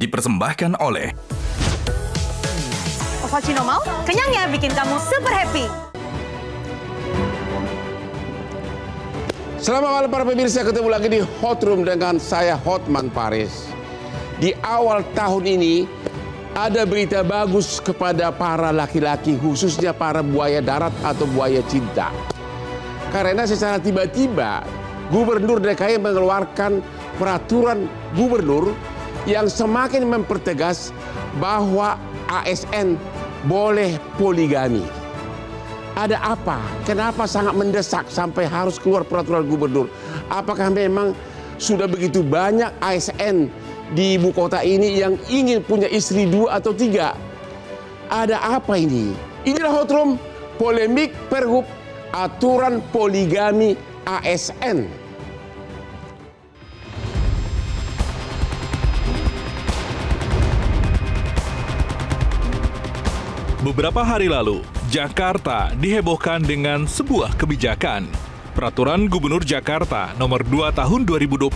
dipersembahkan oleh Ovaltino mau? Kenyangnya bikin kamu super happy. Selamat malam para pemirsa, ketemu lagi di Hot Room dengan saya Hotman Paris. Di awal tahun ini ada berita bagus kepada para laki-laki, khususnya para buaya darat atau buaya cinta. Karena secara tiba-tiba Gubernur DKI mengeluarkan peraturan gubernur yang semakin mempertegas bahwa ASN boleh poligami. Ada apa? Kenapa sangat mendesak sampai harus keluar peraturan gubernur? Apakah memang sudah begitu banyak ASN di ibu kota ini yang ingin punya istri 2 atau 3? Ada apa ini? Inilah Hot Room, polemik pergub aturan poligami ASN. Beberapa hari lalu, Jakarta dihebohkan dengan sebuah kebijakan. Peraturan Gubernur Jakarta Nomor 2 Tahun 2025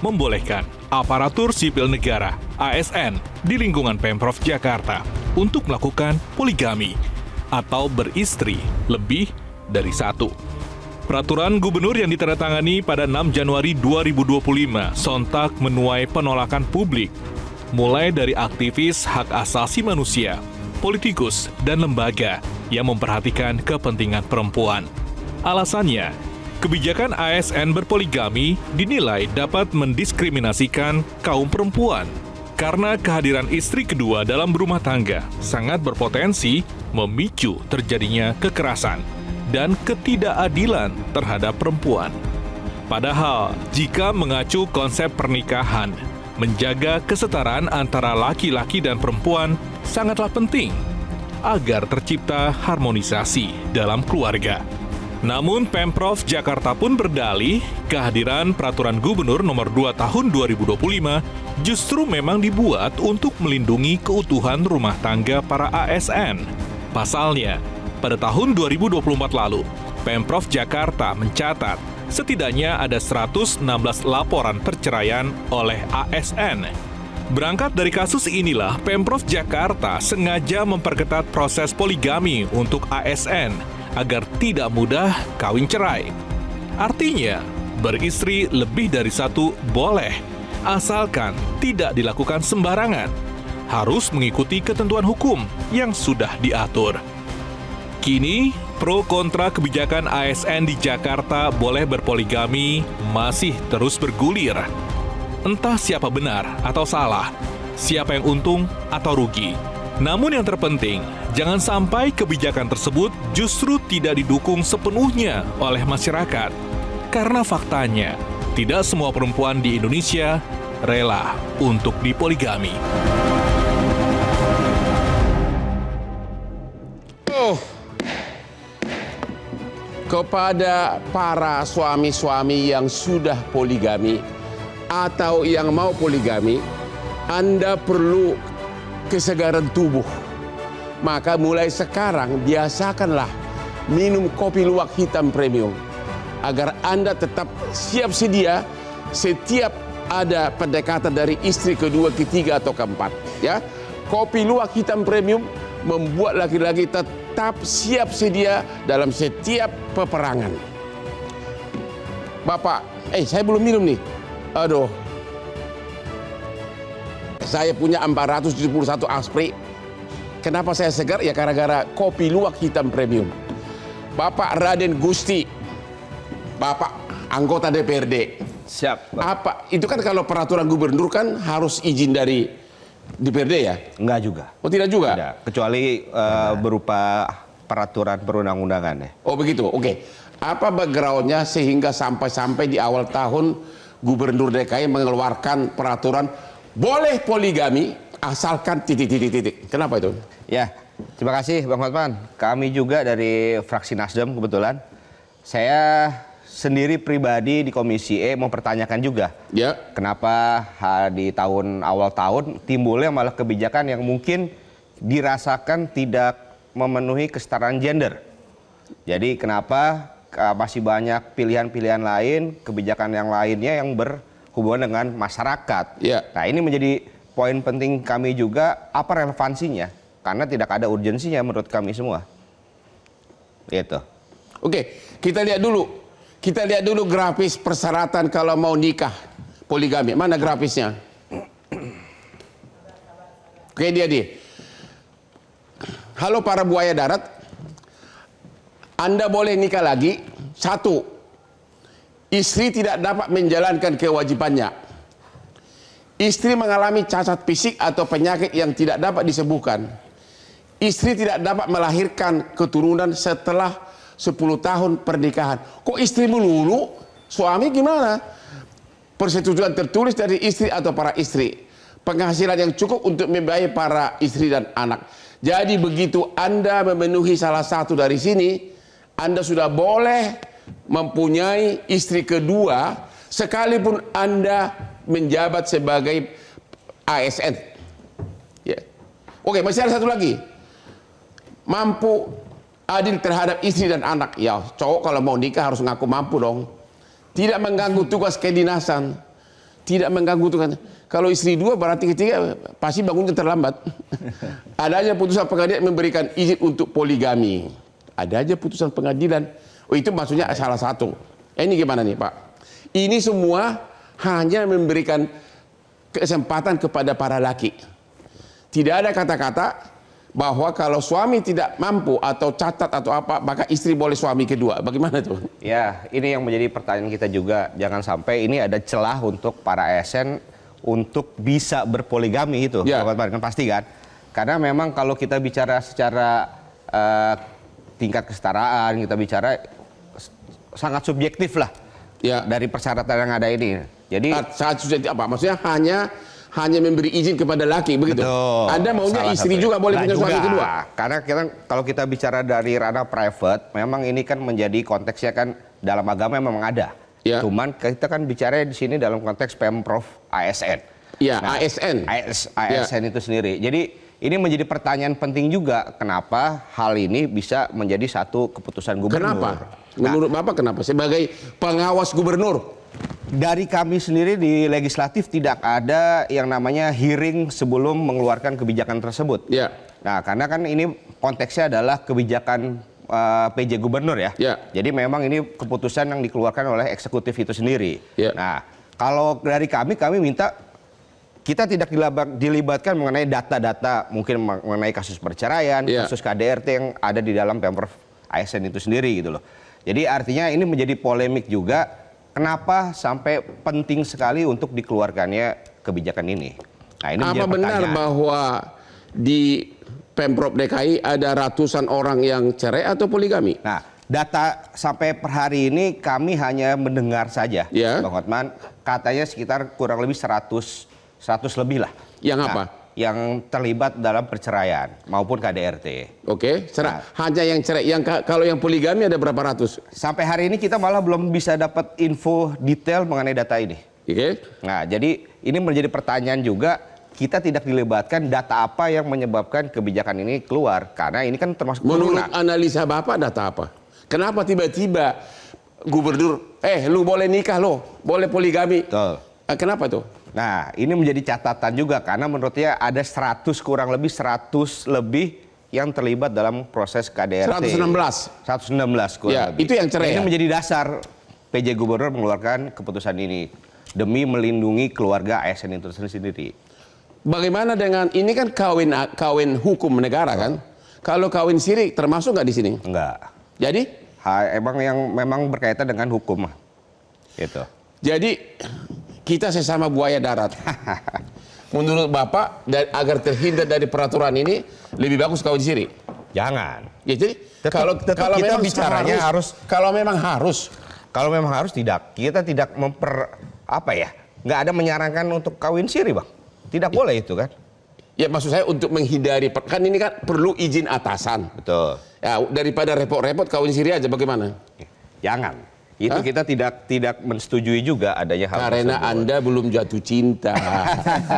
membolehkan aparatur sipil negara (ASN) di lingkungan Pemprov Jakarta untuk melakukan poligami atau beristri lebih dari satu. Peraturan Gubernur yang ditandatangani pada 6 Januari 2025 sontak menuai penolakan publik, mulai dari aktivis hak asasi manusia, politikus, dan lembaga yang memperhatikan kepentingan perempuan. Alasannya, kebijakan ASN berpoligami dinilai dapat mendiskriminasikan kaum perempuan karena kehadiran istri kedua dalam rumah tangga sangat berpotensi memicu terjadinya kekerasan dan ketidakadilan terhadap perempuan. Padahal, jika mengacu konsep pernikahan, menjaga kesetaraan antara laki-laki dan perempuan sangatlah penting agar tercipta harmonisasi dalam keluarga. Namun Pemprov Jakarta pun berdalih kehadiran Peraturan Gubernur Nomor 2 Tahun 2025 justru memang dibuat untuk melindungi keutuhan rumah tangga para ASN. Pasalnya, pada tahun 2024 lalu, Pemprov Jakarta mencatat setidaknya ada 116 laporan perceraian oleh ASN. Berangkat dari kasus inilah, Pemprov Jakarta sengaja memperketat proses poligami untuk ASN agar tidak mudah kawin cerai. Artinya, beristri lebih dari satu boleh, asalkan tidak dilakukan sembarangan. Harus mengikuti ketentuan hukum yang sudah diatur. Kini, pro kontra kebijakan ASN di Jakarta boleh berpoligami masih terus bergulir. Entah siapa benar atau salah, siapa yang untung atau rugi. Namun yang terpenting, jangan sampai kebijakan tersebut justru tidak didukung sepenuhnya oleh masyarakat. Karena faktanya, tidak semua perempuan di Indonesia rela untuk dipoligami. Kepada para suami-suami yang sudah poligami atau yang mau poligami, Anda perlu kesegaran tubuh. Maka mulai sekarang biasakanlah minum kopi luwak hitam premium agar Anda tetap siap sedia setiap ada pendekatan dari istri kedua, ketiga, atau keempat. Ya, kopi luwak hitam premium membuat laki-laki tetap siap sedia dalam setiap peperangan. Bapak, saya belum minum nih. Aduh. Saya punya 471 aspri. Kenapa saya segar? Ya gara-gara kopi luwak hitam premium. Bapak Raden Gusti, Bapak anggota DPRD. Siap, Pak. Apa? Itu kan kalau peraturan gubernur kan harus izin dari DPRD ya? Enggak juga. Oh tidak juga? Tidak, kecuali berupa peraturan perundang-undangan ya. Oh begitu, oke. Apa backgroundnya sehingga sampai di awal tahun Gubernur DKI mengeluarkan peraturan boleh poligami asalkan titik. Kenapa itu? Ya, terima kasih Bang Hotman. Kami juga dari fraksi Nasdem kebetulan. Saya sendiri pribadi di Komisi E mempertanyakan juga. Ya. Kenapa di awal tahun timbulnya malah kebijakan yang mungkin dirasakan tidak memenuhi kesetaraan gender. Jadi kenapa masih banyak pilihan-pilihan lain, kebijakan yang lainnya yang berhubungan dengan masyarakat. Ya. Nah ini menjadi poin penting kami juga apa relevansinya, karena tidak ada urgensinya menurut kami semua. Gitu. Oke, kita lihat dulu. Kita lihat dulu grafis persyaratan kalau mau nikah poligami. Mana grafisnya? Oke, dia. Halo para buaya darat. Anda boleh nikah lagi. 1. Istri tidak dapat menjalankan kewajibannya. Istri mengalami cacat fisik atau penyakit yang tidak dapat disembuhkan. Istri tidak dapat melahirkan keturunan setelah 10 tahun pernikahan. Kok istri melulu? Suami gimana? Persetujuan tertulis dari istri atau para istri. Penghasilan yang cukup untuk membiayai para istri dan anak. Jadi begitu Anda memenuhi salah satu dari sini, Anda sudah boleh mempunyai istri kedua sekalipun Anda menjabat sebagai ASN. Ya. Oke, masih ada satu lagi. Mampu adil terhadap istri dan anak. Ya, cowok kalau mau nikah harus ngaku mampu dong. Tidak mengganggu tugas kedinasan. Tidak mengganggu tugas. Kalau istri 2 berarti ketiga pasti bangunnya terlambat. Ada aja putusan pengadilan memberikan izin untuk poligami. Ada aja putusan pengadilan. Oh, itu maksudnya salah satu. Ini gimana nih, Pak? Ini semua hanya memberikan kesempatan kepada para laki. Tidak ada kata-kata bahwa kalau suami tidak mampu atau catat atau apa, maka istri boleh suami kedua. Bagaimana tuh? Ya, ini yang menjadi pertanyaan kita juga. Jangan sampai ini ada celah untuk para ASN untuk bisa berpoligami itu. Ya. Kan pasti kan? Karena memang kalau kita bicara secara tingkat kesetaraan, kita bicara sangat subjektif lah. Ya. Dari persyaratan yang ada ini. Jadi saat sudah apa? Maksudnya hanya memberi izin kepada laki begitu. Betul. Anda maunya istri juga boleh punya suami kedua. Karena kalau kita bicara dari ranah private, memang ini kan menjadi konteksnya kan dalam agama memang ada. Ya. Cuman kita kan bicara di sini dalam konteks Pemprov ASN. Iya, Nah, ASN. ASN itu sendiri. Jadi ini menjadi pertanyaan penting juga, kenapa hal ini bisa menjadi satu keputusan gubernur. Kenapa? Menurut Bapak kenapa? Sebagai pengawas gubernur. Dari kami sendiri di legislatif tidak ada yang namanya hearing sebelum mengeluarkan kebijakan tersebut. Ya. Nah, karena kan ini konteksnya adalah kebijakan PJ gubernur ya. Ya. Jadi memang ini keputusan yang dikeluarkan oleh eksekutif itu sendiri. Ya. Nah, kalau dari kami minta kita tidak dilibatkan mengenai data-data mungkin mengenai kasus perceraian, Ya. kasus KDRT yang ada di dalam Pemprov ASN itu sendiri gitu loh. Jadi artinya ini menjadi polemik juga. Kenapa sampai penting sekali untuk dikeluarkannya kebijakan ini? Nah, ini Apa benar bahwa di Pemprov DKI ada ratusan orang yang cerai atau poligami? Nah, data sampai per hari ini kami hanya mendengar saja, Ya. Bang Hotman. Katanya sekitar kurang lebih 100 lebih lah. Yang apa? Yang terlibat dalam perceraian maupun KDRT. Oke, hanya yang cerai. Kalau yang poligami ada berapa ratus? Sampai hari ini kita malah belum bisa dapat info detail mengenai data ini. Oke. Nah, jadi ini menjadi pertanyaan juga, kita tidak dilibatkan data apa yang menyebabkan kebijakan ini keluar. Karena ini kan termasuk Menurut turunan. analisa Bapak data apa? Kenapa tiba-tiba gubernur, lu boleh nikah lo, boleh poligami. Betul. Kenapa tuh? Nah, ini menjadi catatan juga karena menurutnya ada kurang lebih 100 lebih yang terlibat dalam proses KDRT. 116. 116 kurang Ya, lebih. itu yang cerai Ini ya? menjadi dasar PJ Gubernur mengeluarkan keputusan ini demi melindungi keluarga ASN itu sendiri. Bagaimana dengan ini kan kawin hukum negara kan? Kalau kawin siri termasuk nggak di sini? Enggak. Jadi? Emang yang memang berkaitan dengan hukum. Gitu. Jadi kita sesama buaya darat. Menurut Bapak agar terhindar dari peraturan ini lebih bagus kawin siri. Jangan. Ya, jadi kalau kita memang bicaranya harus. Kalau memang harus. Kalau memang harus tidak. Kita tidak nggak ada menyarankan untuk kawin siri, Bang. Tidak boleh itu kan. Ya maksud saya untuk menghindari, kan ini kan perlu izin atasan. Betul. Ya, daripada repot-repot kawin siri aja bagaimana? Jangan. Itu kita tidak mensetujui juga adanya hal Karena tersebut. Anda belum jatuh cinta,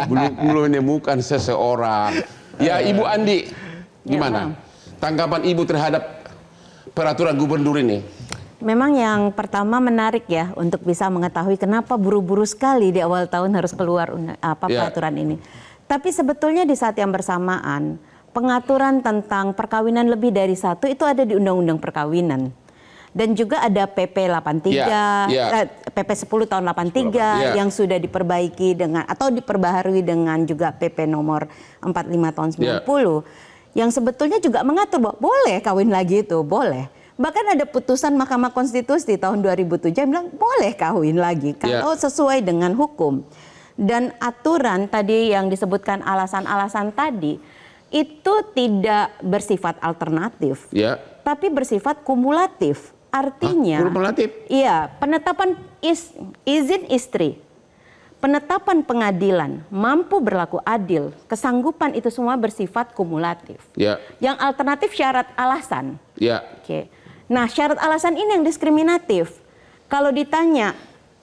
belum menemukan seseorang. Ya Ibu Andi, gimana? Tanggapan Ibu terhadap peraturan gubernur ini? Memang yang pertama menarik ya untuk bisa mengetahui kenapa buru-buru sekali di awal tahun harus keluar peraturan ini. Tapi sebetulnya di saat yang bersamaan, pengaturan tentang perkawinan lebih dari satu itu ada di Undang-Undang Perkawinan. Dan juga ada PP 83, PP 10 tahun 83 yang sudah diperbaiki dengan atau diperbaharui dengan juga PP nomor 45 tahun 90 yang sebetulnya juga mengatur bahwa boleh kawin lagi itu, boleh. Bahkan ada putusan Mahkamah Konstitusi tahun 2007 yang bilang boleh kawin lagi kalau sesuai dengan hukum. Dan aturan tadi yang disebutkan alasan-alasan tadi itu tidak bersifat alternatif, tapi bersifat kumulatif. Artinya, iya, penetapan izin istri, penetapan pengadilan, mampu berlaku adil, kesanggupan itu semua bersifat kumulatif. Yang alternatif syarat alasan. Oke. Nah, syarat alasan ini yang diskriminatif. Kalau ditanya,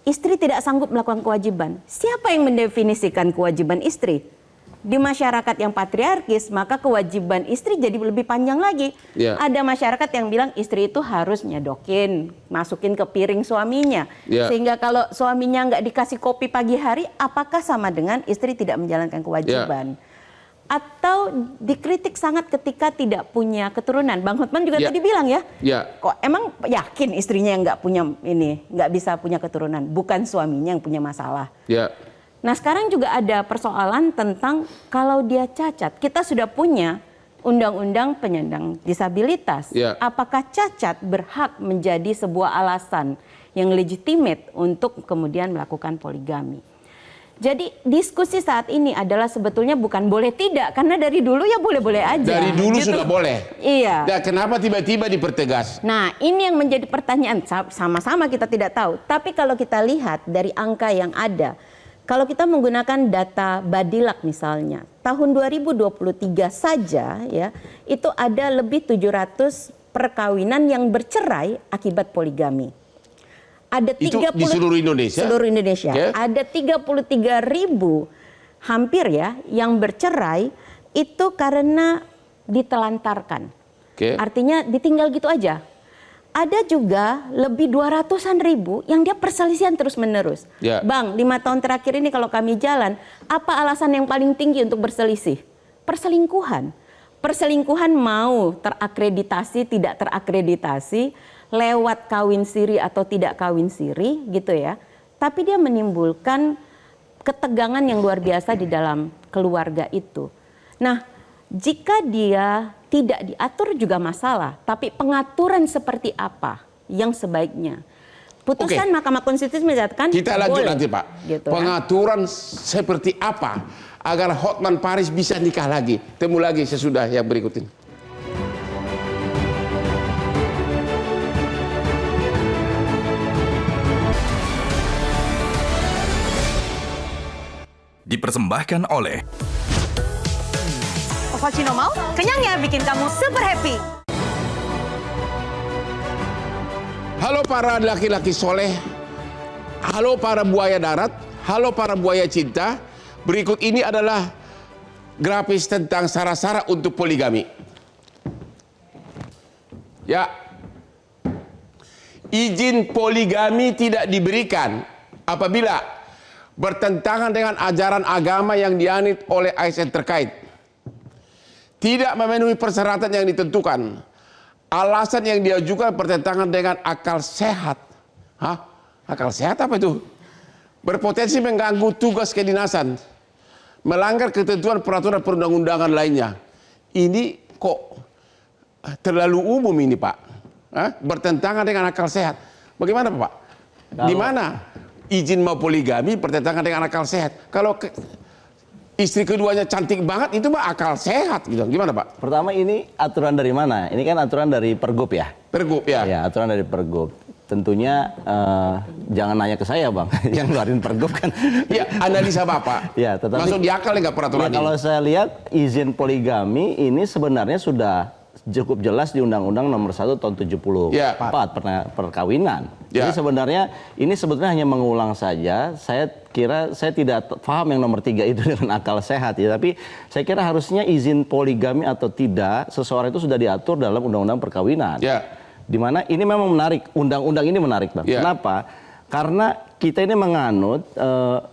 istri tidak sanggup melakukan kewajiban, siapa yang mendefinisikan kewajiban istri? Di masyarakat yang patriarkis, maka kewajiban istri jadi lebih panjang lagi. Ada masyarakat yang bilang istri itu harus nyedokin, masukin ke piring suaminya. Sehingga kalau suaminya nggak dikasih kopi pagi hari, apakah sama dengan istri tidak menjalankan kewajiban? Atau dikritik sangat ketika tidak punya keturunan. Bang Hotman juga tadi bilang kok emang yakin istrinya yang nggak bisa punya keturunan, bukan suaminya yang punya masalah. Nah sekarang juga ada persoalan tentang kalau dia cacat. Kita sudah punya undang-undang penyandang disabilitas. Apakah cacat berhak menjadi sebuah alasan yang legitimate untuk kemudian melakukan poligami? Jadi diskusi saat ini adalah sebetulnya bukan boleh tidak. Karena dari dulu ya boleh-boleh aja. Dari dulu sudah boleh. Iya. Dan kenapa tiba-tiba dipertegas? Nah ini yang menjadi pertanyaan. Sama-sama kita tidak tahu. Tapi kalau kita lihat dari angka yang ada, kalau kita menggunakan data Badilak misalnya, tahun 2023 saja ya, itu ada lebih 700 perkawinan yang bercerai akibat poligami. Ada itu di seluruh Indonesia? Seluruh Indonesia. Ada 33.000 hampir ya yang bercerai itu karena ditelantarkan. Artinya ditinggal gitu aja. Ada juga lebih 200-an ribu yang dia perselisihan terus-menerus. Bang, 5 tahun terakhir ini kalau kami jalan, apa alasan yang paling tinggi untuk berselisih? Perselingkuhan. Perselingkuhan mau terakreditasi, tidak terakreditasi, lewat kawin siri atau tidak kawin siri gitu ya. Tapi dia menimbulkan ketegangan yang luar biasa di dalam keluarga itu. Nah, jika dia tidak diatur juga masalah, tapi pengaturan seperti apa yang sebaiknya? Putusan Mahkamah Konstitusi menyatakan kita lanjut boleh, nanti Pak. Gitu, pengaturan seperti apa agar Hotman Paris bisa nikah lagi? Temu lagi sesudah yang berikut ini. Dipersembahkan oleh Ovaltino mau? Kenyangnya bikin kamu super happy. Halo para laki-laki soleh, halo para buaya darat, halo para buaya cinta. Berikut ini adalah grafis tentang syarat-syarat untuk poligami. Ya, izin poligami tidak diberikan apabila bertentangan dengan ajaran agama yang dianut oleh ASN terkait, tidak memenuhi persyaratan yang ditentukan, alasan yang diajukan bertentangan dengan akal sehat. Akal sehat apa itu? Berpotensi mengganggu tugas kedinasan, melanggar ketentuan peraturan perundang-undangan lainnya. Ini kok terlalu umum ini Pak? Bertentangan dengan akal sehat. Bagaimana Pak? Di mana izin mau poligami bertentangan dengan akal sehat? Kalau istri keduanya cantik banget, itu mah akal sehat gitu. Gimana Pak? Pertama ini aturan dari mana? Ini kan aturan dari Pergub ya? Pergub ya? Ya, aturan dari Pergub. Tentunya jangan nanya ke saya Bang, yang ngeluarin Pergub kan. Ya, analisa Bapak. Ya, tetapi masuk di akal nggak peraturan ini? Kalau saya lihat izin poligami ini sebenarnya sudah cukup jelas di Undang-Undang Nomor 1 Tahun 74 perkawinan. Jadi sebenarnya ini sebetulnya hanya mengulang saja. Saya kira saya tidak paham yang nomor 3 itu dengan akal sehat ya. Tapi saya kira harusnya izin poligami atau tidak seseorang itu sudah diatur dalam Undang-Undang Perkawinan. Dimana ini memang menarik. Undang-undang ini menarik Bang. Kenapa? Karena kita ini menganut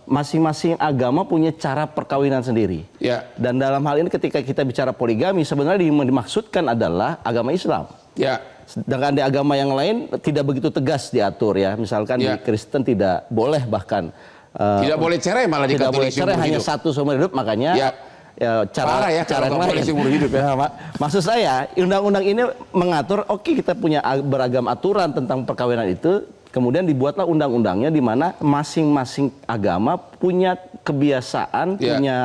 masing-masing agama punya cara perkawinan sendiri. Ya. Dan dalam hal ini ketika kita bicara poligami sebenarnya dimaksudkan adalah agama Islam. Ya. Sedangkan di agama yang lain tidak begitu tegas diatur ya. Misalkan di Kristen tidak boleh bahkan tidak boleh cerai, malah di tidak boleh Katolik cerai, seumur hanya hidup. satu seumur hidup, makanya Parah ya cara kalau nggak boleh lain. seumur hidup ya. Maksud saya undang-undang ini mengatur kita punya beragam aturan tentang perkawinan itu, kemudian dibuatlah undang-undangnya di mana masing-masing agama punya kebiasaan, punya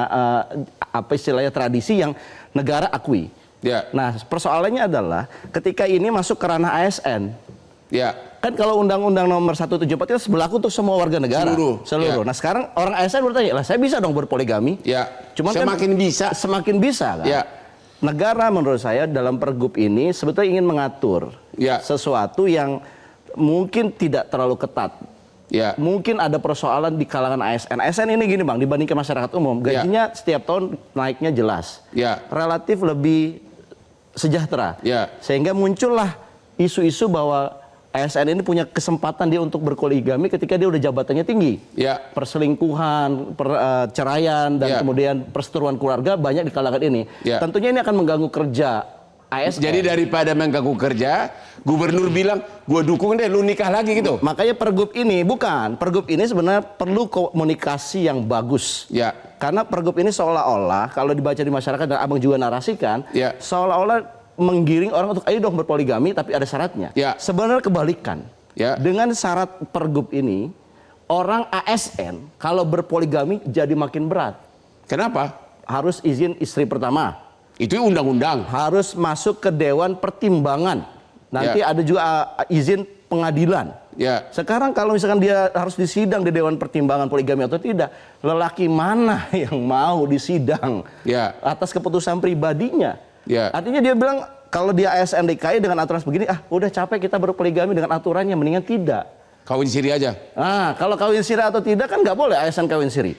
apa istilahnya tradisi yang negara akui. Nah, persoalannya adalah ketika ini masuk ke ranah ASN. Kan kalau Undang-Undang Nomor 174 itu berlaku untuk semua warga negara. Seluruh. Nah, sekarang orang ASN bertanya, lah saya bisa dong berpoligami? Cuma semakin bisa. Semakin bisa kan? Negara menurut saya dalam pergub ini sebetulnya ingin mengatur sesuatu yang mungkin tidak terlalu ketat. Mungkin ada persoalan di kalangan ASN. ASN ini gini Bang, dibandingkan masyarakat umum, gajinya setiap tahun naiknya jelas. Relatif lebih sejahtera. Sehingga muncullah isu-isu bahwa ASN ini punya kesempatan dia untuk berpoligami ketika dia udah jabatannya tinggi. Perselingkuhan, perceraian, dan kemudian perseteruan keluarga banyak di kalangan ini. Tentunya ini akan mengganggu kerja ASN. Jadi daripada mengganggu kerja, gubernur bilang, gue dukung deh lu nikah lagi gitu. Makanya pergub ini sebenarnya perlu komunikasi yang bagus. Karena pergub ini seolah-olah kalau dibaca di masyarakat dan Abang juga narasikan, seolah-olah menggiring orang untuk ayo dong berpoligami, tapi ada syaratnya. Sebenarnya kebalikan. Dengan syarat pergub ini, orang ASN kalau berpoligami jadi makin berat. Kenapa? Harus izin istri pertama. Itu undang-undang. Harus masuk ke Dewan Pertimbangan. Nanti ada juga izin pengadilan. Sekarang kalau misalkan dia harus disidang di Dewan Pertimbangan poligami atau tidak, lelaki mana yang mau disidang atas keputusan pribadinya? Artinya dia bilang kalau dia ASN DKI dengan aturan begini, udah capek kita berpoligami dengan aturannya, mendingan tidak. Kawin siri aja. Kalau kawin siri atau tidak kan nggak boleh ASN kawin siri.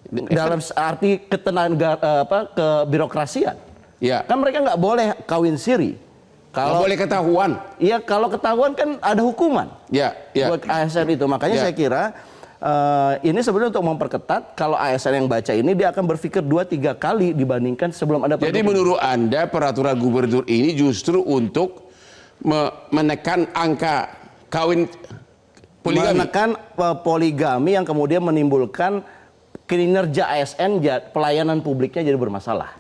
Dalam arti kebirokrasian. Kan mereka nggak boleh kawin siri. Kalau boleh ketahuan. Iya, kalau ketahuan kan ada hukuman. Buat ASN itu. Makanya saya kira ini sebenarnya untuk memperketat, kalau ASN yang baca ini dia akan berpikir 2-3 kali dibandingkan sebelum ada pergub. Jadi menurut Anda peraturan gubernur ini justru untuk menekan angka kawin poligami? Menekan poligami yang kemudian menimbulkan kinerja ASN, pelayanan publiknya jadi bermasalah.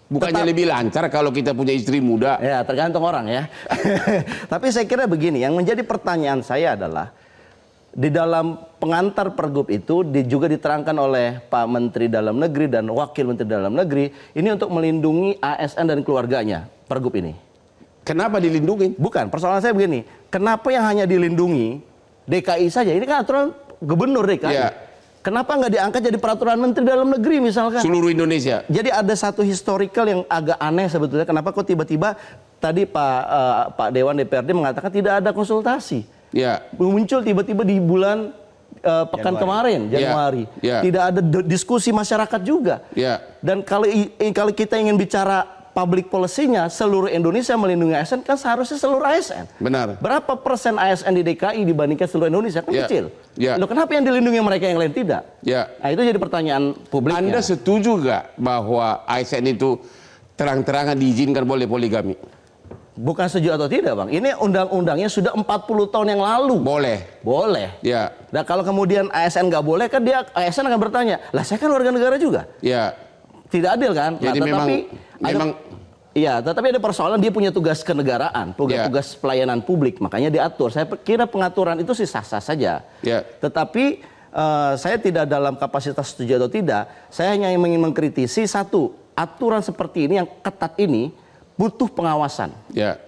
Bukannya lebih lancar kalau kita punya istri muda? Ya, tergantung orang ya. Tapi saya kira begini, yang menjadi pertanyaan saya adalah di dalam pengantar pergub itu juga diterangkan oleh Pak Menteri Dalam Negeri dan Wakil Menteri Dalam Negeri, ini untuk melindungi ASN dan keluarganya, pergub ini. Kenapa dilindungi? Bukan, persoalan saya begini, kenapa yang hanya dilindungi DKI saja? Ini kan aturan gubernur DKI. Kenapa nggak diangkat jadi peraturan Menteri Dalam Negeri misalkan? Seluruh Indonesia. Jadi ada satu historical yang agak aneh sebetulnya, kenapa kok tiba-tiba tadi Pak Dewan DPRD mengatakan tidak ada konsultasi. Muncul tiba-tiba di bulan pekan kemarin, Januari. Tidak ada diskusi masyarakat juga. Dan kalau kita ingin bicara public policy-nya, seluruh Indonesia melindungi ASN, kan seharusnya seluruh ASN. Benar. Berapa persen ASN di DKI dibandingkan seluruh Indonesia? Kan kecil. Loh, kenapa yang dilindungi mereka yang lain tidak? Nah, itu jadi pertanyaan publiknya. Anda setuju nggak bahwa ASN itu terang-terangan diizinkan boleh poligami? Bukan setuju atau tidak, Bang. Ini undang-undangnya sudah 40 tahun yang lalu. Boleh. Nah, kalau kemudian ASN nggak boleh, kan ASN akan bertanya, lah saya kan warga negara juga. Tidak adil kan? Jadi tetapi ada persoalan, dia punya tugas kenegaraan, tugas pelayanan publik, makanya diatur. Saya kira pengaturan itu sih sah-sah saja. Tetapi saya tidak dalam kapasitas setuju atau tidak, saya hanya ingin mengkritisi satu, aturan seperti ini yang ketat ini butuh pengawasan.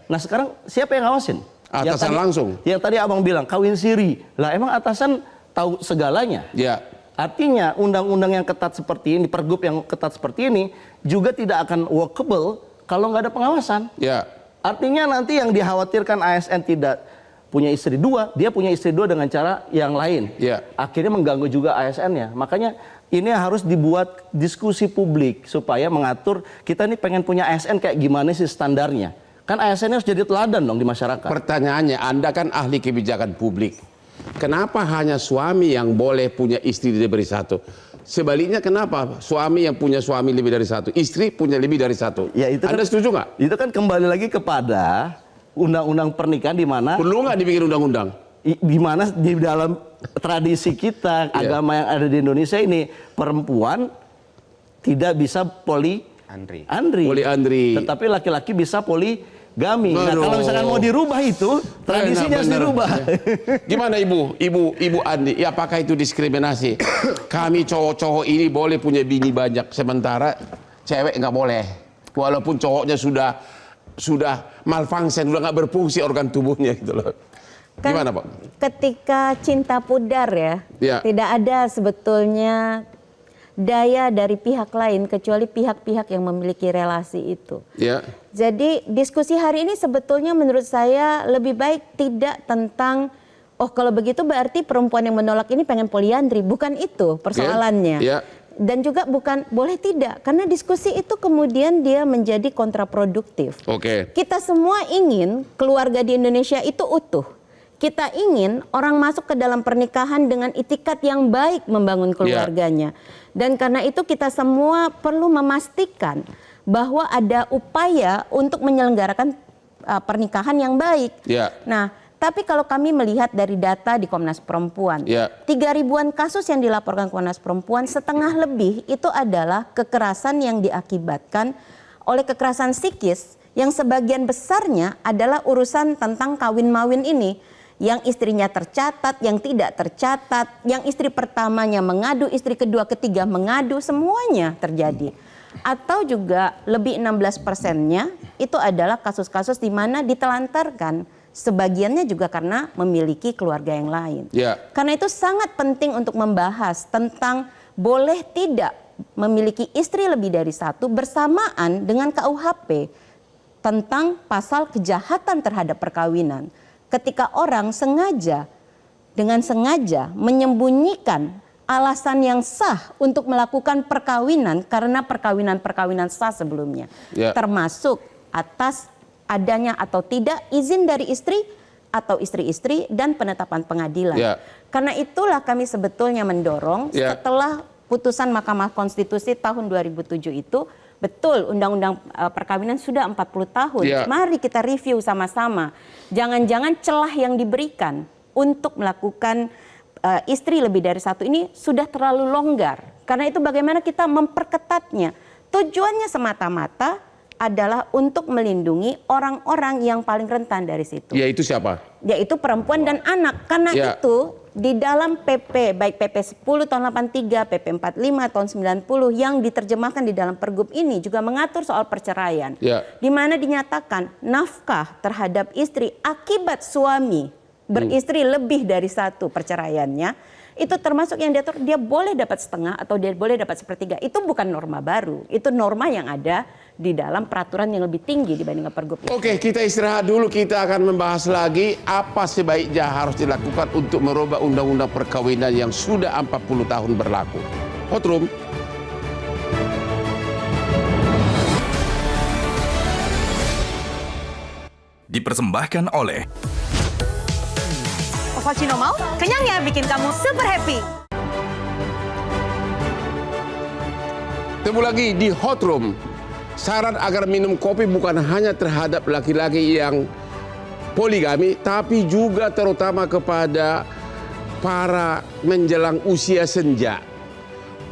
Nah, sekarang siapa yang ngawasin? Atasan langsung. Yang tadi Abang bilang kawin siri. Lah emang atasan tahu segalanya? Artinya undang-undang yang ketat seperti ini, pergub yang ketat seperti ini juga tidak akan workable kalau nggak ada pengawasan. Artinya nanti yang dikhawatirkan ASN tidak punya istri dua, dia punya istri dua dengan cara yang lain. Akhirnya mengganggu juga ASN-nya. Makanya ini harus dibuat diskusi publik supaya mengatur, kita ini pengen punya ASN kayak gimana sih standarnya. Kan ASN harus jadi teladan dong di masyarakat. Pertanyaannya, Anda kan ahli kebijakan publik. Kenapa hanya suami yang boleh punya istri lebih dari satu? Sebaliknya kenapa suami yang punya suami lebih dari satu, istri punya lebih dari satu? Ya, itu Anda setuju nggak? Itu kan kembali lagi kepada undang-undang pernikahan di mana perlu nggak dibikin undang-undang? Di mana di dalam tradisi kita agama yang ada di Indonesia ini perempuan tidak bisa poliandri. Tetapi laki-laki bisa poligami. Nah, kalau misalkan mau dirubah itu tradisinya harus dirubah. Gimana Ibu Andi? Ya, apakah itu diskriminasi? Kami cowok-cowok ini boleh punya bini banyak, sementara cewek nggak boleh. Walaupun cowoknya sudah malfunction, sudah nggak berfungsi organ tubuhnya gitu loh. Gimana, Pak? Ketika cinta pudar ya, tidak ada sebetulnya daya dari pihak lain kecuali pihak-pihak yang memiliki relasi itu. Ya. Jadi diskusi hari ini sebetulnya menurut saya lebih baik tidak tentang kalau begitu berarti perempuan yang menolak ini pengen poliandri, bukan itu persoalannya. Ya. Dan juga bukan boleh tidak, karena diskusi itu kemudian dia menjadi kontraproduktif. Kita semua ingin keluarga di Indonesia itu utuh. Kita ingin orang masuk ke dalam pernikahan dengan itikat yang baik membangun keluarganya. Dan karena itu kita semua perlu memastikan bahwa ada upaya untuk menyelenggarakan pernikahan yang baik. Nah, tapi kalau kami melihat dari data di Komnas Perempuan, 3.000-an kasus yang dilaporkan Komnas Perempuan, setengah lebih itu adalah kekerasan yang diakibatkan oleh kekerasan psikis yang sebagian besarnya adalah urusan tentang kawin-mawin ini. Yang istrinya tercatat, yang tidak tercatat, yang istri pertamanya mengadu, istri kedua, ketiga mengadu, semuanya terjadi. Atau juga lebih 16%-nya itu adalah kasus-kasus di mana ditelantarkan. Sebagiannya juga karena memiliki keluarga yang lain. Karena itu sangat penting untuk membahas tentang boleh tidak memiliki istri lebih dari satu bersamaan dengan KUHP tentang pasal kejahatan terhadap perkawinan. Ketika orang dengan sengaja menyembunyikan alasan yang sah untuk melakukan perkawinan karena perkawinan sah sebelumnya. Termasuk atas adanya atau tidak izin dari istri atau istri-istri dan penetapan pengadilan. Karena itulah kami sebetulnya mendorong setelah putusan Mahkamah Konstitusi tahun 2007 itu, betul undang-undang perkawinan sudah 40 tahun. Mari kita review sama-sama. Jangan-jangan celah yang diberikan untuk melakukan istri lebih dari satu ini sudah terlalu longgar. Karena itu bagaimana kita memperketatnya. Tujuannya semata-mata adalah untuk melindungi orang-orang yang paling rentan dari situ. Yaitu siapa? Yaitu perempuan dan anak. Karena itu di dalam PP, baik PP 10 tahun 83, PP 45 tahun 90 yang diterjemahkan di dalam Pergub ini juga mengatur soal perceraian. Di mana dinyatakan nafkah terhadap istri akibat suami beristri lebih dari satu perceraiannya, itu termasuk yang diatur dia boleh dapat setengah atau dia boleh dapat sepertiga. Itu bukan norma baru, itu norma yang ada di dalam peraturan yang lebih tinggi dibandingkan Pergub. Oke, kita istirahat dulu, kita akan membahas lagi apa sebaiknya harus dilakukan untuk merubah undang-undang perkawinan yang sudah 40 tahun berlaku. Hot Room. Dipersembahkan oleh Ovaltino mau? Kenyangnya bikin kamu super happy. Ketemu lagi di Hot Room. Saran agar minum kopi bukan hanya terhadap laki-laki yang poligami, tapi juga terutama kepada para menjelang usia senja,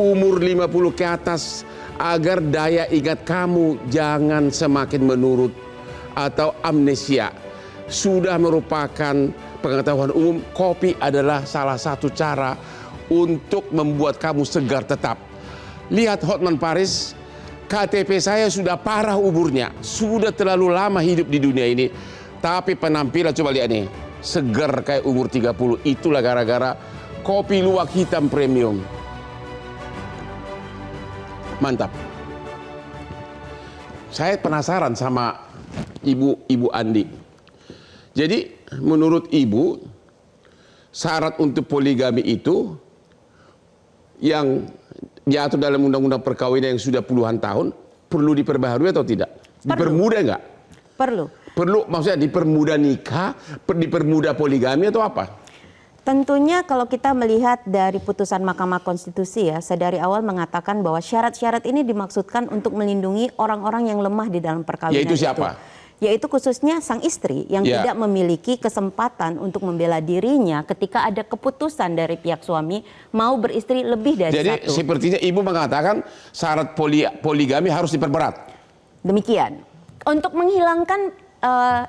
umur 50 ke atas, agar daya ingat kamu jangan semakin menurun atau amnesia. Sudah merupakan pengetahuan umum, kopi adalah salah satu cara untuk membuat kamu segar tetap. Lihat Hotman Paris, KTP saya sudah parah umurnya, sudah terlalu lama hidup di dunia ini, tapi penampilan coba lihat nih, segar kayak umur 30. Itulah gara-gara kopi luwak hitam premium. Mantap. Saya penasaran sama Ibu Andi. Jadi menurut Ibu, syarat untuk poligami itu yang diatur dalam undang-undang perkawinan yang sudah puluhan tahun perlu diperbaharui atau tidak? Dipermudah enggak? Perlu. Perlu, maksudnya dipermudah nikah, dipermudah poligami atau apa? Tentunya kalau kita melihat dari putusan Mahkamah Konstitusi ya, saya dari awal mengatakan bahwa syarat-syarat ini dimaksudkan untuk melindungi orang-orang yang lemah di dalam perkawinan. Yaitu siapa? Yaitu khususnya sang istri yang tidak memiliki kesempatan untuk membela dirinya ketika ada keputusan dari pihak suami mau beristri lebih dari satu. Jadi sepertinya Ibu mengatakan syarat poligami harus diperberat. Demikian. Untuk menghilangkan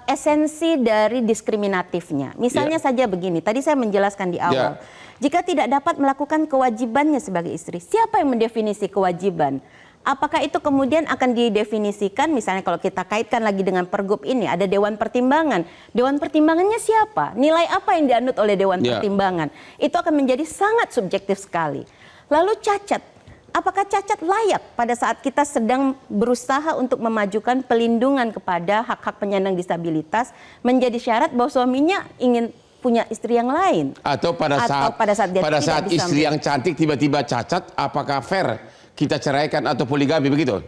esensi dari diskriminatifnya. Misalnya saja begini, tadi saya menjelaskan di awal. Jika tidak dapat melakukan kewajibannya sebagai istri, siapa yang mendefinisi kewajiban? Apakah itu kemudian akan didefinisikan, misalnya kalau kita kaitkan lagi dengan pergub ini, ada Dewan Pertimbangan. Dewan Pertimbangannya siapa? Nilai apa yang dianut oleh Dewan Pertimbangan? Itu akan menjadi sangat subjektif sekali. Lalu cacat. Apakah cacat layak pada saat kita sedang berusaha untuk memajukan pelindungan kepada hak-hak penyandang disabilitas menjadi syarat bahwa suaminya ingin punya istri yang lain? Atau pada saat istri yang cantik tiba-tiba cacat, apakah fair kita ceraikan atau poligami begitu?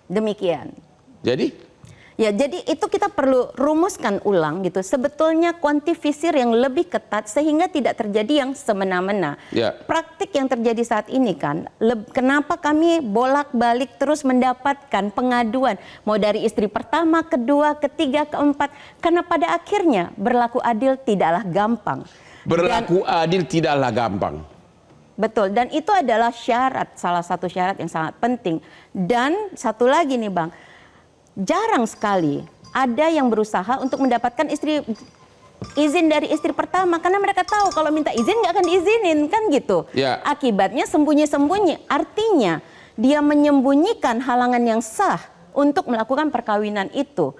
Demikian. Jadi? Ya, jadi itu kita perlu rumuskan ulang gitu. Sebetulnya kuantifisir yang lebih ketat sehingga tidak terjadi yang semena-mena. Praktik yang terjadi saat ini kan, kenapa kami bolak-balik terus mendapatkan pengaduan mau dari istri pertama, kedua, ketiga, keempat, karena pada akhirnya berlaku adil tidaklah gampang. Berlaku adil tidaklah gampang. Betul, dan itu adalah syarat, salah satu syarat yang sangat penting. Dan satu lagi nih Bang, jarang sekali ada yang berusaha untuk mendapatkan izin dari istri pertama karena mereka tahu kalau minta izin nggak akan diizinin kan gitu. Akibatnya sembunyi-sembunyi, artinya dia menyembunyikan halangan yang sah untuk melakukan perkawinan itu.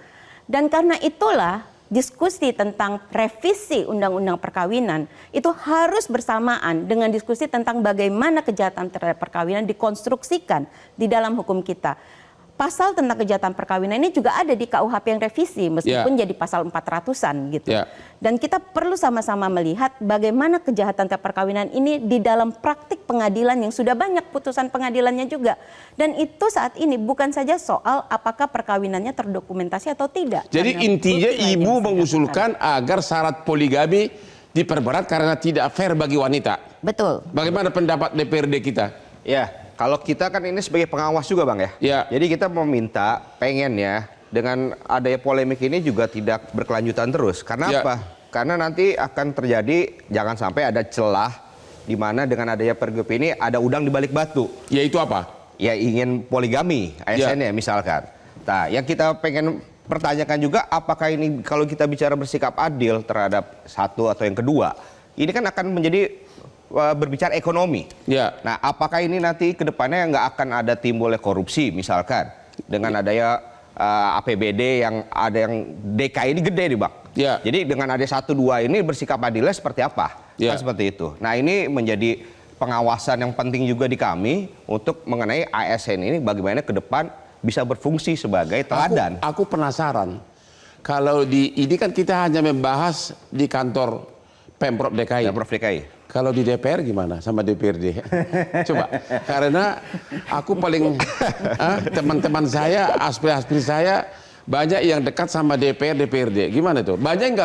Dan karena itulah diskusi tentang revisi undang-undang perkawinan itu harus bersamaan dengan diskusi tentang bagaimana kejahatan terhadap perkawinan dikonstruksikan di dalam hukum kita. Pasal tentang kejahatan perkawinan ini juga ada di KUHP yang revisi meskipun jadi pasal 400-an gitu. Dan kita perlu sama-sama melihat bagaimana kejahatan terhadap perkawinan ini di dalam praktik pengadilan yang sudah banyak putusan pengadilannya juga. Dan itu saat ini bukan saja soal apakah perkawinannya terdokumentasi atau tidak. Jadi intinya Ibu mengusulkan agar syarat poligami diperberat karena tidak fair bagi wanita. Betul. Bagaimana pendapat DPRD kita? Kalau kita kan ini sebagai pengawas juga Bang ya. Jadi kita meminta pengennya dengan adanya polemik ini juga tidak berkelanjutan terus. Karena apa? Karena nanti akan terjadi jangan sampai ada celah di mana dengan adanya pergub ini ada udang di balik batu. Yaitu apa? Ya ingin poligami ASN-nya misalkan. Nah, yang kita pengen pertanyakan juga apakah ini kalau kita bicara bersikap adil terhadap satu atau yang kedua, ini kan akan menjadi berbicara ekonomi. Nah, apakah ini nanti ke depannya nggak akan ada timbulnya korupsi misalkan dengan adanya APBD yang ada yang DKI ini gede nih Bang. Jadi dengan ada 1-2 ini bersikap adilnya seperti apa? Kan seperti itu. Nah, ini menjadi pengawasan yang penting juga di kami untuk mengenai ASN ini bagaimana ke depan bisa berfungsi sebagai teladan. Aku penasaran. Kalau ini kan kita hanya membahas di kantor Pemprov DKI. Pemprov DKI. Kalau di DPR gimana sama DPRD? Coba, karena aku paling teman-teman saya, aspirasi saya banyak yang dekat sama DPRD. Gimana tuh? Banyak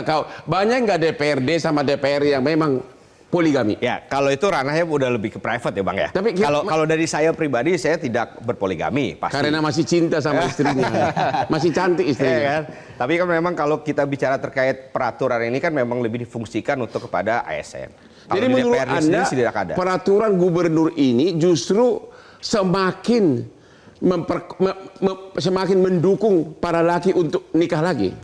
nggak DPRD sama DPR yang memang poligami? Ya, kalau itu ranahnya udah lebih ke private ya Bang ya. Tapi kalau dari saya pribadi saya tidak berpoligami pasti. Karena masih cinta sama istrinya, masih cantik istrinya. Kan? Tapi kan memang kalau kita bicara terkait peraturan ini kan memang lebih difungsikan untuk kepada ASN. Jadi menurut Anda peraturan gubernur ini justru semakin mendukung para laki untuk nikah lagi?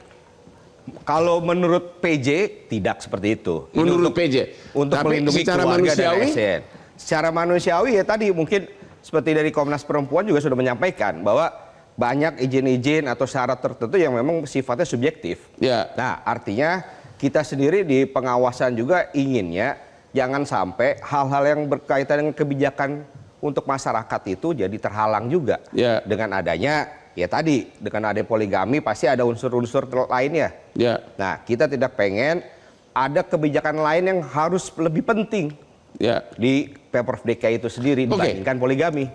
Kalau menurut PJ tidak seperti itu. Menurut PJ? Untuk melindungi keluarga dan ASN. Secara manusiawi ya tadi mungkin seperti dari Komnas Perempuan juga sudah menyampaikan bahwa banyak izin-izin atau syarat tertentu yang memang sifatnya subjektif. Nah, artinya kita sendiri di pengawasan juga inginnya jangan sampai hal-hal yang berkaitan dengan kebijakan untuk masyarakat itu jadi terhalang juga. Dengan adanya ya tadi dengan adanya poligami pasti ada unsur-unsur lainnya. Nah, kita tidak pengen ada kebijakan lain yang harus lebih penting di Pemprov DKI itu sendiri dibandingkan poligami.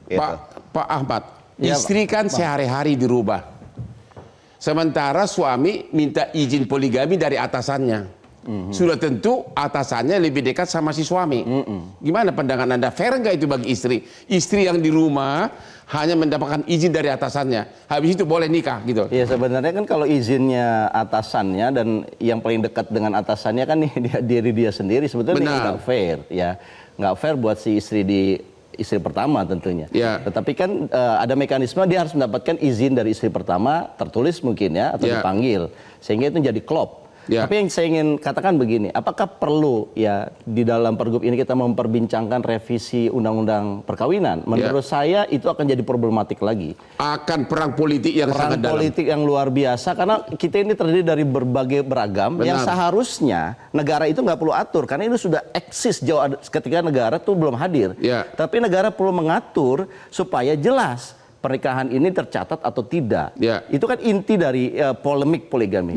Pak Ahmad, istri kan sehari-hari dirubah. Sementara suami minta izin poligami dari atasannya. sudah tentu atasannya lebih dekat sama si suami. Gimana pandangan Anda? Fair nggak itu bagi istri? Istri yang di rumah hanya mendapatkan izin dari atasannya, habis itu boleh nikah gitu. Ya sebenarnya kan kalau izinnya atasannya dan yang paling dekat dengan atasannya kan diri dia sendiri, sebetulnya nggak fair ya, nggak fair buat si istri pertama tentunya. Ya. Tetapi kan ada mekanisme dia harus mendapatkan izin dari istri pertama, tertulis mungkin ya, atau dipanggil, sehingga itu jadi klop. Tapi yang saya ingin katakan begini, apakah perlu ya di dalam pergub ini kita memperbincangkan revisi undang-undang perkawinan? Menurut saya itu akan jadi problematik lagi. Akan perang politik yang sangat dalam. Perang politik yang luar biasa, karena kita ini terdiri dari berbagai beragam yang seharusnya negara itu nggak perlu atur, karena itu sudah eksis jauh ketika negara tuh belum hadir. Tapi negara perlu mengatur supaya jelas pernikahan ini tercatat atau tidak. Itu kan inti dari polemik poligami.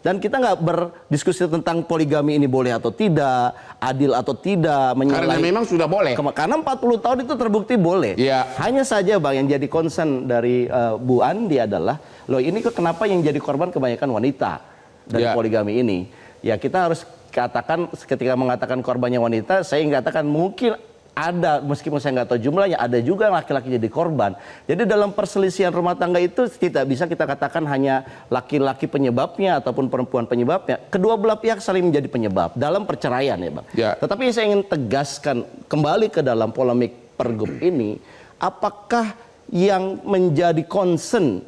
Dan kita nggak berdiskusi tentang poligami ini boleh atau tidak, adil atau tidak, karena memang sudah boleh. Karena 40 tahun itu terbukti boleh. Hanya saja Bang, yang jadi concern dari Bu Andi adalah, loh ini kenapa yang jadi korban kebanyakan wanita dari poligami ini? Ya kita harus katakan, ketika mengatakan korbannya wanita, saya katakan mungkin ada, meskipun saya nggak tahu jumlahnya, ada juga laki-laki jadi korban. Jadi dalam perselisihan rumah tangga itu tidak bisa kita katakan hanya laki-laki penyebabnya ataupun perempuan penyebabnya. Kedua belah pihak saling menjadi penyebab dalam perceraian ya Bang. Tetapi saya ingin tegaskan kembali ke dalam polemik pergub ini, apakah yang menjadi concern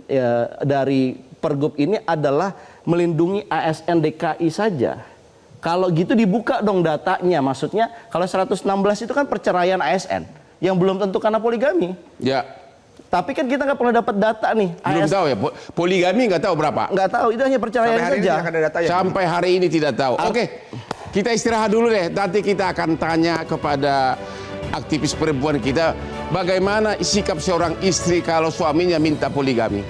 dari pergub ini adalah melindungi ASN DKI saja? Kalau gitu dibuka dong datanya, maksudnya kalau 116 itu kan perceraian ASN yang belum tentu karena poligami. Tapi kan kita nggak pernah dapat data nih. Belum tahu ya, poligami nggak tahu berapa. Nggak tahu, itu hanya perceraian saja. Sampai hari ini tidak tahu. Oke, kita istirahat dulu deh. Nanti kita akan tanya kepada aktivis perempuan kita, bagaimana sikap seorang istri kalau suaminya minta poligami.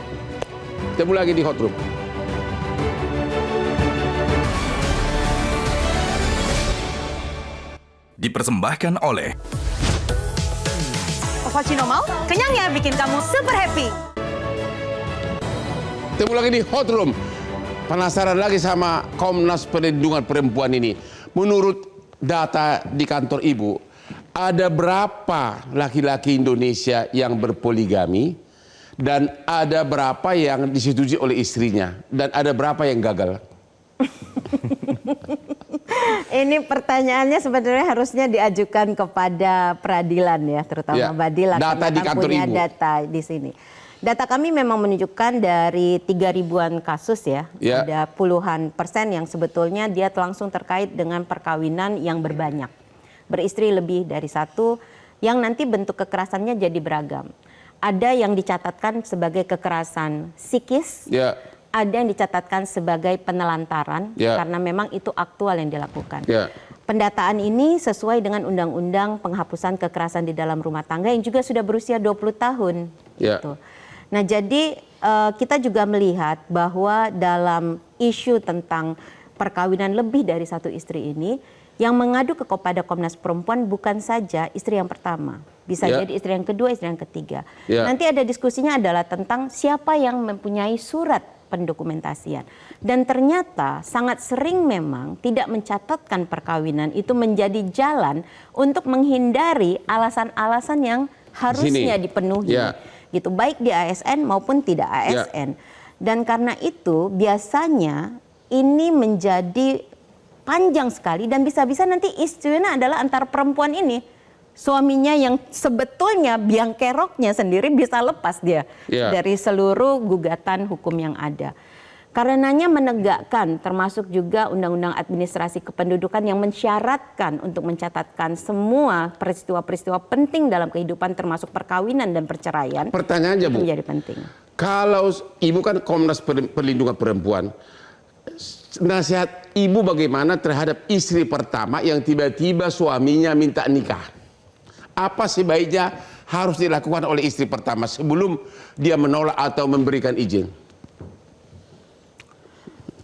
Ketemu lagi di Hot Room. Dipersembahkan oleh Ovaltino mau? Kenyangnya bikin kamu super happy. Ketemu lagi di Hot Room. Penasaran lagi sama Komnas Perlindungan Perempuan ini. Menurut data di kantor Ibu, ada berapa laki-laki Indonesia yang berpoligami dan ada berapa yang disetujui oleh istrinya dan ada berapa yang gagal? Ini pertanyaannya sebenarnya harusnya diajukan kepada peradilan ya, terutama Badila. Data di kantor punya Ibu. Data di sini. Data kami memang menunjukkan dari 3.000-an kasus ya, ada puluhan persen yang sebetulnya dia langsung terkait dengan perkawinan yang berbanyak. Beristri lebih dari satu, yang nanti bentuk kekerasannya jadi beragam. Ada yang dicatatkan sebagai kekerasan psikis, ada yang dicatatkan sebagai penelantaran karena memang itu aktual yang dilakukan. Pendataan ini sesuai dengan Undang-Undang Penghapusan Kekerasan di Dalam Rumah Tangga yang juga sudah berusia 20 tahun. Gitu. Nah jadi kita juga melihat bahwa dalam isu tentang perkawinan lebih dari satu istri ini, yang mengadu kepada Komnas Perempuan bukan saja istri yang pertama. Bisa jadi istri yang kedua, istri yang ketiga. Nanti ada diskusinya adalah tentang siapa yang mempunyai surat pendokumentasian. Dan ternyata sangat sering memang tidak mencatatkan perkawinan itu menjadi jalan untuk menghindari alasan-alasan yang harusnya dipenuhi. Gitu, baik di ASN maupun tidak ASN. Dan karena itu biasanya ini menjadi panjang sekali dan bisa-bisa nanti istrinya adalah antar perempuan ini. Suaminya yang sebetulnya biang keroknya sendiri bisa lepas dia dari seluruh gugatan hukum yang ada. Karenanya menegakkan termasuk juga Undang-Undang Administrasi Kependudukan yang mensyaratkan untuk mencatatkan semua peristiwa-peristiwa penting dalam kehidupan termasuk perkawinan dan perceraian. Pertanyaan aja Bu, menjadi penting. Kalau Ibu kan Komnas Perlindungan Perempuan, nasihat Ibu bagaimana terhadap istri pertama yang tiba-tiba suaminya minta nikah? Apa sebaiknya harus dilakukan oleh istri pertama sebelum dia menolak atau memberikan izin?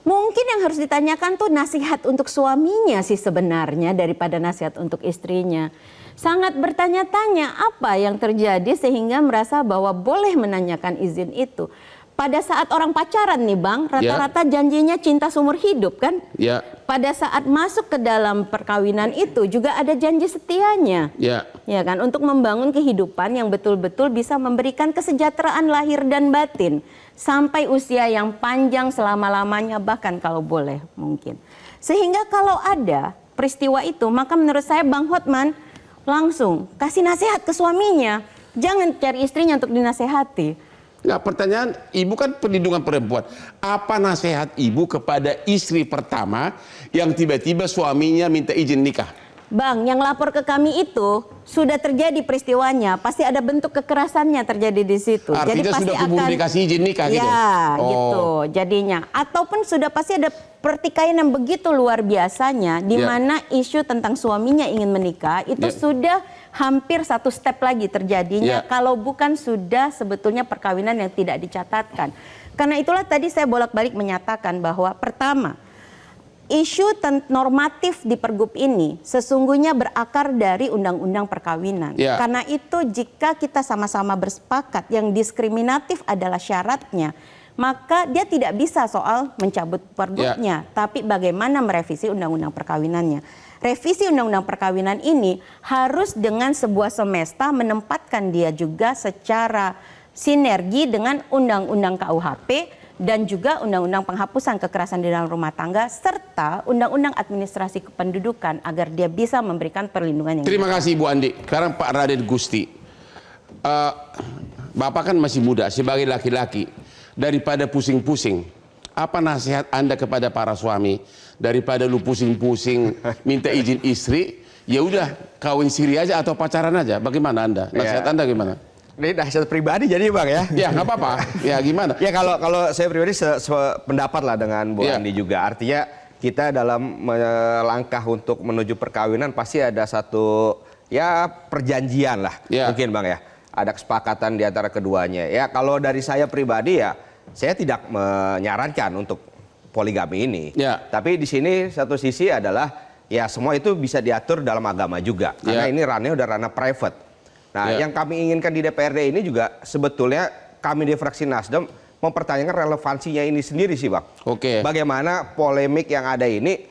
Mungkin yang harus ditanyakan tuh nasihat untuk suaminya sih sebenarnya daripada nasihat untuk istrinya. Sangat bertanya-tanya apa yang terjadi sehingga merasa bahwa boleh menanyakan izin itu. pada saat orang pacaran nih Bang, rata-rata janjinya cinta seumur hidup kan? Ya. Pada saat masuk ke dalam perkawinan itu juga ada janji setianya. Ya. Ya kan, untuk membangun kehidupan yang betul-betul bisa memberikan kesejahteraan lahir dan batin sampai usia yang panjang selama-lamanya, bahkan kalau boleh mungkin. Sehingga kalau ada peristiwa itu, maka menurut saya Bang Hotman langsung kasih nasihat ke suaminya. Jangan cari istrinya untuk dinasehati. Nggak, pertanyaan, ibu kan perlindungan perempuan. Apa nasihat ibu kepada istri pertama yang tiba-tiba suaminya minta izin nikah? Bang, yang lapor ke kami itu sudah terjadi peristiwanya, pasti ada bentuk kekerasannya terjadi di situ. Artinya jadi pasti sudah keburu dikasih izin nikah gitu? Ya, gitu jadinya. Ataupun sudah pasti ada pertikaian yang begitu luar biasanya, di mana isu tentang suaminya ingin menikah, itu sudah hampir satu step lagi terjadinya, kalau bukan sudah sebetulnya perkawinan yang tidak dicatatkan. Karena itulah tadi saya bolak-balik menyatakan bahwa pertama, isu normatif di Pergub ini sesungguhnya berakar dari Undang-Undang Perkawinan. Karena itu jika kita sama-sama bersepakat yang diskriminatif adalah syaratnya, maka dia tidak bisa soal mencabut Pergubnya, tapi bagaimana merevisi Undang-Undang Perkawinannya. Revisi Undang-Undang Perkawinan ini harus dengan sebuah semesta menempatkan dia juga secara sinergi dengan Undang-Undang KUHP dan juga Undang-Undang Penghapusan Kekerasan di dalam Rumah Tangga serta Undang-Undang Administrasi Kependudukan agar dia bisa memberikan perlindungan yang Terima kasih Bu Andi. Sekarang Pak Raden Gusti. Bapak kan masih muda sebagai laki-laki. Daripada pusing-pusing, apa nasihat Anda kepada para suami? Daripada lu pusing-pusing minta izin istri, ya udah kawin siri aja atau pacaran aja. Bagaimana Anda? Nasihat Anda gimana? Ini nasihat pribadi jadi Bang ya? Ya nggak apa-apa. Ya gimana? Ya kalau saya pribadi sependapat lah dengan Bu Andi juga. Artinya kita dalam melangkah untuk menuju perkawinan pasti ada satu ya perjanjian lah mungkin Bang ya. Ada kesepakatan di antara keduanya. Ya kalau dari saya pribadi ya saya tidak menyarankan untuk poligami ini. Tapi di sini satu sisi adalah ya semua itu bisa diatur dalam agama juga. Karena ini ranahnya udah ranah private. Nah, yang kami inginkan di DPRD ini juga sebetulnya kami di fraksi Nasdem mempertanyakan relevansinya ini sendiri sih, Bang. Bagaimana polemik yang ada ini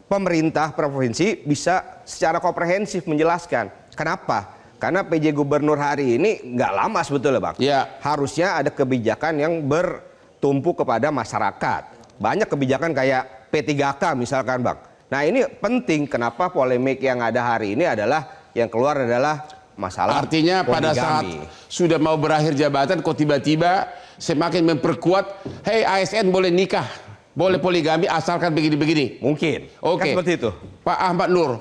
pemerintah provinsi bisa secara komprehensif menjelaskan. Kenapa? Karena PJ Gubernur hari ini nggak lama sebetulnya, Bang. Harusnya ada kebijakan yang bertumpu kepada masyarakat. Banyak kebijakan kayak P3K misalkan, Bang. Nah, ini penting. Kenapa polemik yang ada hari ini adalah yang keluar adalah masalah artinya poligami. Pada saat sudah mau berakhir jabatan kok tiba-tiba semakin memperkuat, hey ASN boleh nikah, boleh poligami asalkan begini-begini. Mungkin. Kan seperti itu. Pak Ahmad Nur,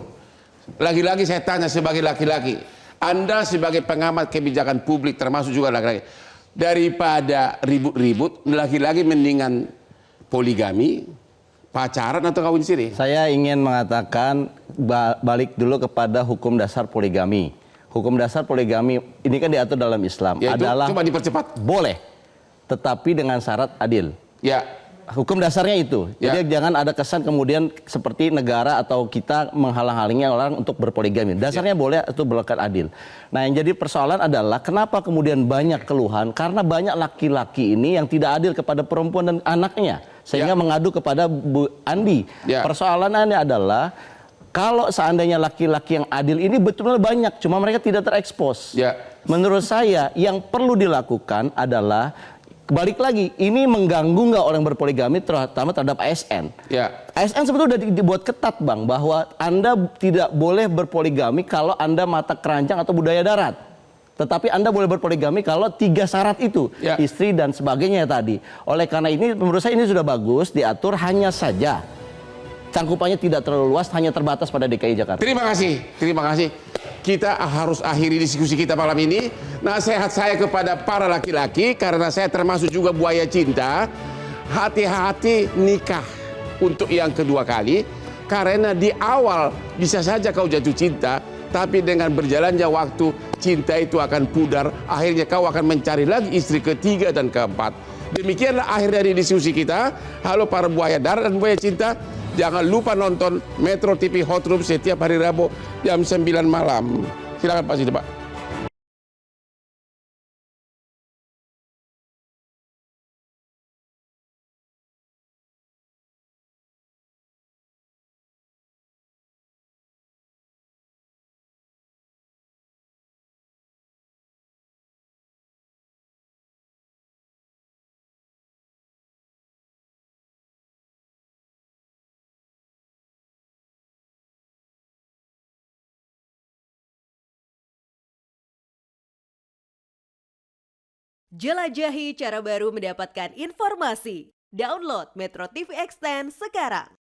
lagi-lagi saya tanya sebagai laki-laki, Anda sebagai pengamat kebijakan publik termasuk juga laki-laki, daripada ribut-ribut, laki-laki mendingan poligami, pacaran atau kawin siri? Saya ingin mengatakan balik dulu kepada hukum dasar poligami. Hukum dasar poligami ini kan diatur dalam Islam adalah coba dipercepat. Boleh, tetapi dengan syarat adil. Hukum dasarnya itu. Jadi jangan ada kesan kemudian seperti negara atau kita menghalang-halangi orang untuk berpoligami. Dasarnya boleh itu berlaku adil. Nah, yang jadi persoalan adalah kenapa kemudian banyak keluhan? Karena banyak laki-laki ini yang tidak adil kepada perempuan dan anaknya. Sehingga mengadu kepada Bu Andi. Persoalannya adalah kalau seandainya laki-laki yang adil ini betul-betul banyak, cuma mereka tidak terekspos. Menurut saya yang perlu dilakukan adalah balik lagi, ini mengganggu nggak orang berpoligami terutama terhadap ASN. ASN sebetulnya sudah dibuat ketat, Bang, bahwa Anda tidak boleh berpoligami kalau Anda mata keranjang atau budaya darat. Tetapi Anda boleh berpoligami kalau 3 syarat itu, istri dan sebagainya tadi. Oleh karena ini menurut saya ini sudah bagus diatur, hanya saja cangkupannya tidak terlalu luas, hanya terbatas pada DKI Jakarta. Terima kasih, terima kasih. Kita harus akhiri diskusi kita malam ini. Nasihat saya kepada para laki-laki, karena saya termasuk juga buaya cinta, hati-hati nikah untuk yang kedua kali, karena di awal bisa saja kau jatuh cinta, tapi dengan berjalannya waktu, cinta itu akan pudar, akhirnya kau akan mencari lagi istri ketiga dan keempat. Demikianlah akhir dari diskusi kita. Halo para buaya darat dan buaya cinta. Jangan lupa nonton Metro TV Hot Room setiap hari Rabu jam 9 malam. Silakan Pak Sidi, Pak. Jelajahi cara baru mendapatkan informasi. Download Metro TV Extend sekarang.